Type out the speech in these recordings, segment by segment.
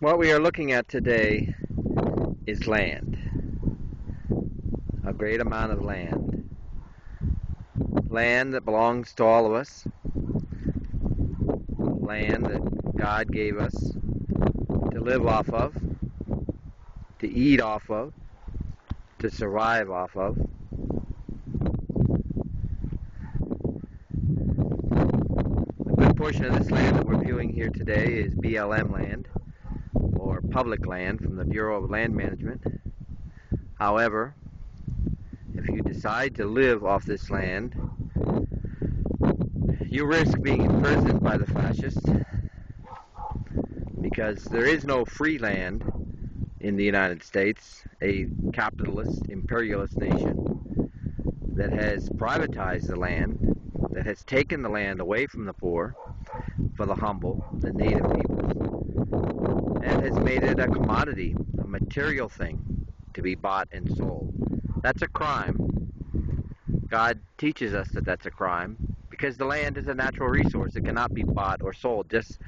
What we are looking at today is land, a great amount of land. Land that belongs to all of us, land that God gave us to live off of, to eat off of, to survive off of. A good portion of this land that we're viewing here today is BLM land, or public land from the Bureau of Land Management. However, if you decide to live off this land, you risk being imprisoned by the fascists, because there is no free land in the United States, a capitalist, imperialist nation that has privatized the land, that has taken the land away from the poor, for the humble, the native peoples, and has made it a commodity, a material thing to be bought and sold. That's a crime. God teaches us that that's a crime, because the land is a natural resource. It cannot be bought or sold, just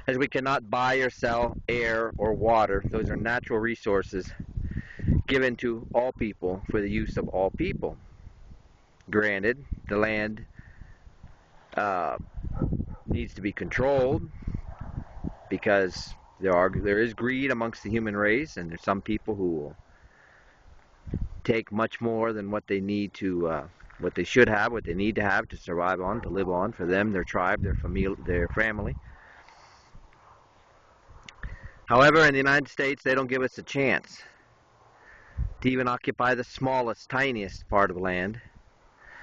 as we cannot buy or sell air or water. Those are natural resources given to all people for the use of all people. Granted, the land needs to be controlled, because there is greed amongst the human race, and there's some people who will take much more than what they need to, what they should have, what they need to have to survive on, to live on, for them, their tribe, their family. However, in the United States, they don't give us a chance to even occupy the smallest, tiniest part of land.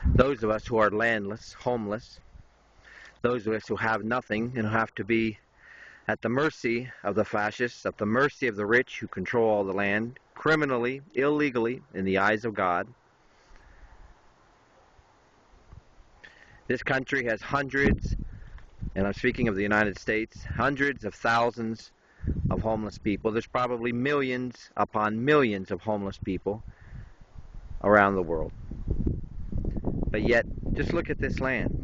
Those of us who are landless, homeless, those of us who have nothing and who have to be at the mercy of the fascists, at the mercy of the rich who control all the land, criminally, illegally, in the eyes of God. This country has hundreds, and I'm speaking of the United States, hundreds of thousands of homeless people. There's probably millions upon millions of homeless people around the world. But yet, just look at this land.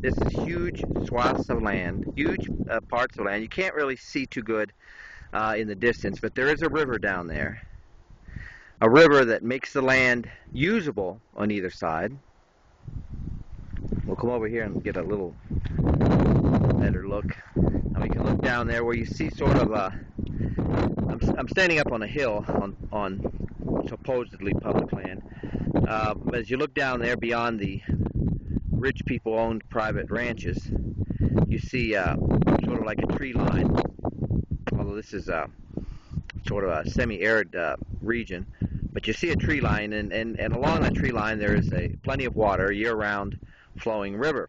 This is huge swaths of land, huge parts of land. You can't really see too good in the distance, but there is a river down there. A river that makes the land usable on either side. We'll come over here and get a little better look. Now we can look down there where you see sort of a... I'm standing up on a hill on supposedly public land. But as you look down there beyond the rich people-owned private ranches, you see sort of like a tree line, although this is sort of a semi-arid region. But you see a tree line, and along that tree line there is plenty of water, year-round flowing river,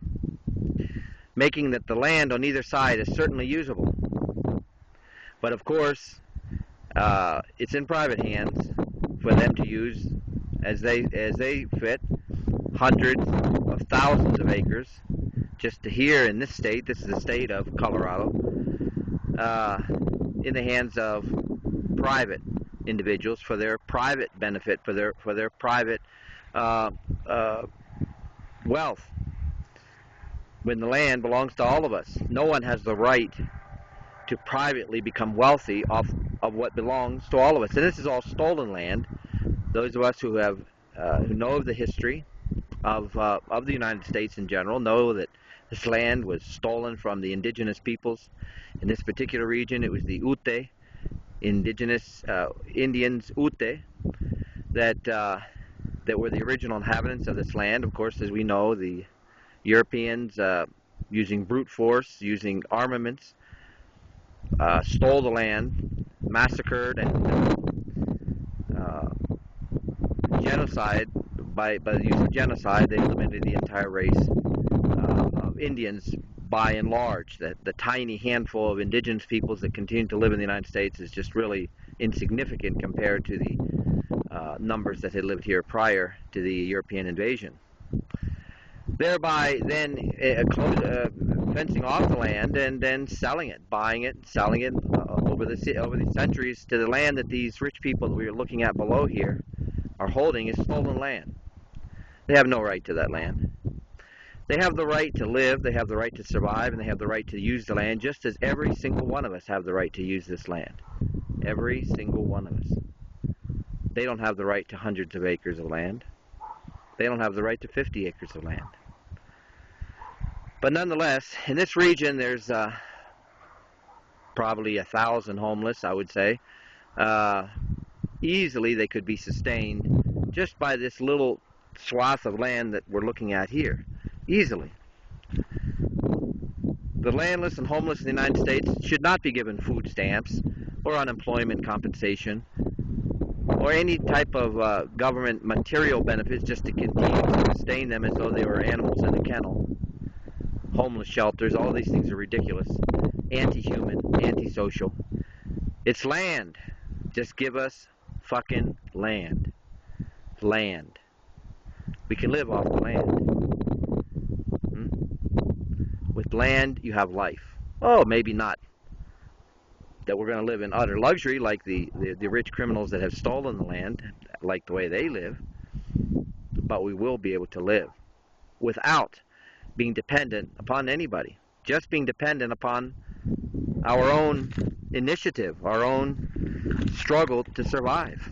making that the land on either side is certainly usable. But of course, it's in private hands for them to use as they fit, hundreds of thousands of acres. Just here in this state, this is the state of Colorado, in the hands of private individuals for their private benefit, for their private wealth. When the land belongs to all of us, no one has the right to privately become wealthy off of what belongs to all of us. And this is all stolen land. Those of us who know of the history of the United States in general know that this land was stolen from the indigenous peoples. In this particular region, it was the Ute, indigenous Indians, Ute, that were the original inhabitants of this land. Of course, as we know, the Europeans, using brute force, using armaments, stole the land, massacred, and genocide. By the use of genocide, they eliminated the entire race of Indians by and large. The tiny handful of indigenous peoples that continue to live in the United States is just really insignificant compared to the numbers that had lived here prior to the European invasion. Thereby then fencing off the land and then selling it, buying it, selling it over the centuries to the land that these rich people that we are looking at below here are holding is stolen land. They have no right to that land. They have the right to live, they have the right to survive, and they have the right to use the land just as every single one of us have the right to use this land. Every single one of us. They don't have the right to hundreds of acres of land. They don't have the right to 50 acres of land. But nonetheless, in this region there's probably 1,000 homeless, I would say. Easily they could be sustained just by this little swath of land that we're looking at here. Easily. The landless and homeless in the United States should not be given food stamps or unemployment compensation or any type of government material benefits just to continue to sustain them as though they were animals in a kennel. Homeless shelters, all these things are ridiculous. Anti-human, anti-social. It's land. Just give us fucking land. Land. We can live off the land. With land, you have life. Oh, maybe not that we're going to live in utter luxury like the rich criminals that have stolen the land, like the way they live, but we will be able to live without being dependent upon anybody. Just being dependent upon our own initiative, our own struggle to survive.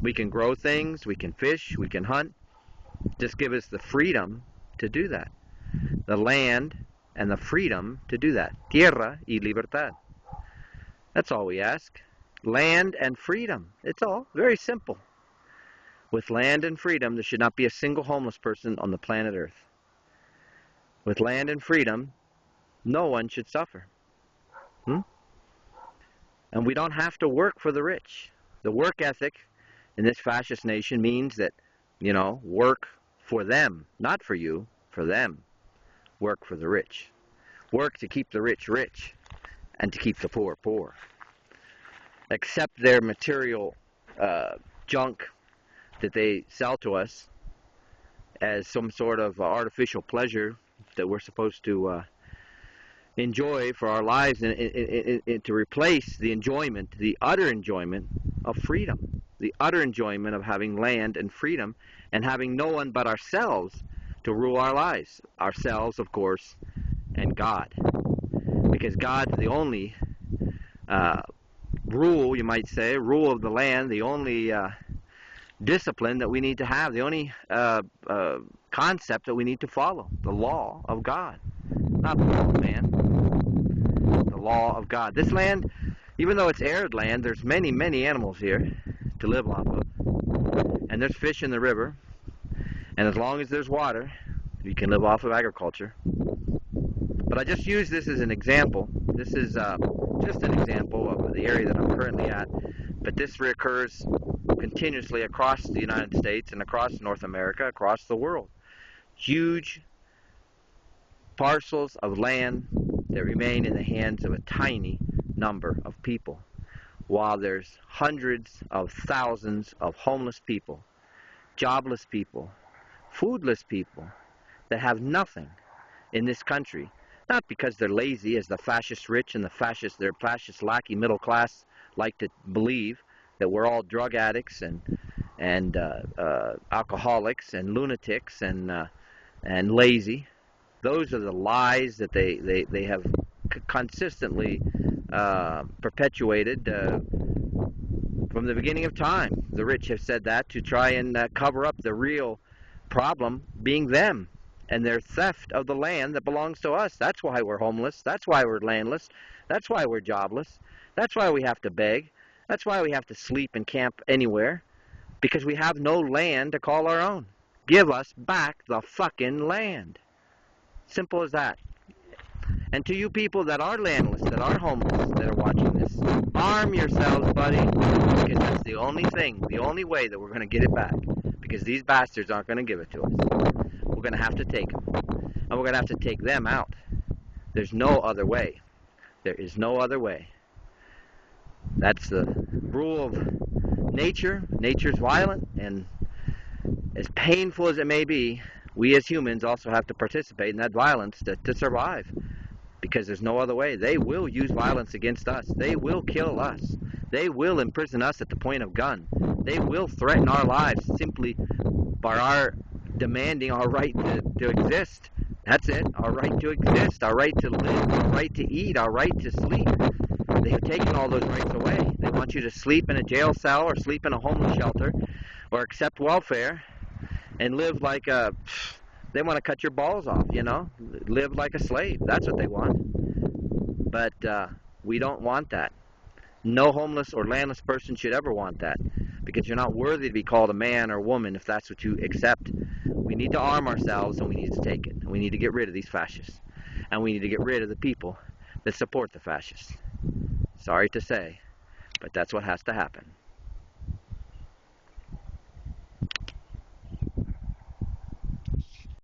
We can grow things, we can fish, we can hunt. Just give us the freedom to do that. The land and the freedom to do that. Tierra y libertad. That's all we ask. Land and freedom. It's all very simple. With land and freedom, there should not be a single homeless person on the planet Earth. With land and freedom, no one should suffer. And we don't have to work for the rich. The work ethic in this fascist nation means that, work for them, not for you, for them. Work for the rich. Work to keep the rich rich and to keep the poor poor. Accept their material junk that they sell to us as some sort of artificial pleasure that we're supposed to enjoy for our lives, and to replace the enjoyment, the utter enjoyment of freedom, the utter enjoyment of having land and freedom and having no one but ourselves to rule our lives. Ourselves, of course, and God. Because God's the only rule, you might say, rule of the land, the only discipline that we need to have, the only concept that we need to follow, the law of God. Not the law of man, the law of God. This land, even though it's arid land, there's many, many animals here to live off of. And there's fish in the river. And as long as there's water, you can live off of agriculture. But I just use this as an example. This is just an example of the area that I'm currently at. But this reoccurs continuously across the United States and across North America, across the world. Huge parcels of land that remain in the hands of a tiny number of people, while there's hundreds of thousands of homeless people, jobless people, foodless people that have nothing in this country. Not because they're lazy, as the fascist rich and their fascist lackey middle class like to believe, that we're all drug addicts and alcoholics and lunatics and lazy. Those are the lies that they have consistently perpetuated from the beginning of time. The rich have said that to try and cover up the real problem being them and their theft of the land that belongs to us. That's why we're homeless. That's why we're landless. That's why we're jobless. That's why we have to beg. That's why we have to sleep and camp anywhere, because we have no land to call our own. Give us back the fucking land. Simple as that. And to you people that are landless, that are homeless, that are watching this, arm yourselves, buddy, because that's the only thing, the only way that we're going to get it back, because these bastards aren't going to give it to us. We're going to have to take them, and we're going to have to take them out. There's no other way. There is no other way. That's the rule of nature. Nature's violent, and as painful as it may be, we as humans also have to participate in that violence to survive, because there's no other way. They will use violence against us. They will kill us. They will imprison us at the point of gun. They will threaten our lives simply by our demanding our right to exist. That's it. Our right to exist, our right to live, our right to eat, our right to sleep. They have taken all those rights away. They want you to sleep in a jail cell or sleep in a homeless shelter or accept welfare and live like a... They want to cut your balls off, you know? Live like a slave. That's what they want. But we don't want that. No homeless or landless person should ever want that, because you're not worthy to be called a man or woman if that's what you accept. We need to arm ourselves, and we need to take it. We need to get rid of these fascists. And we need to get rid of the people that support the fascists. Sorry to say, but that's what has to happen.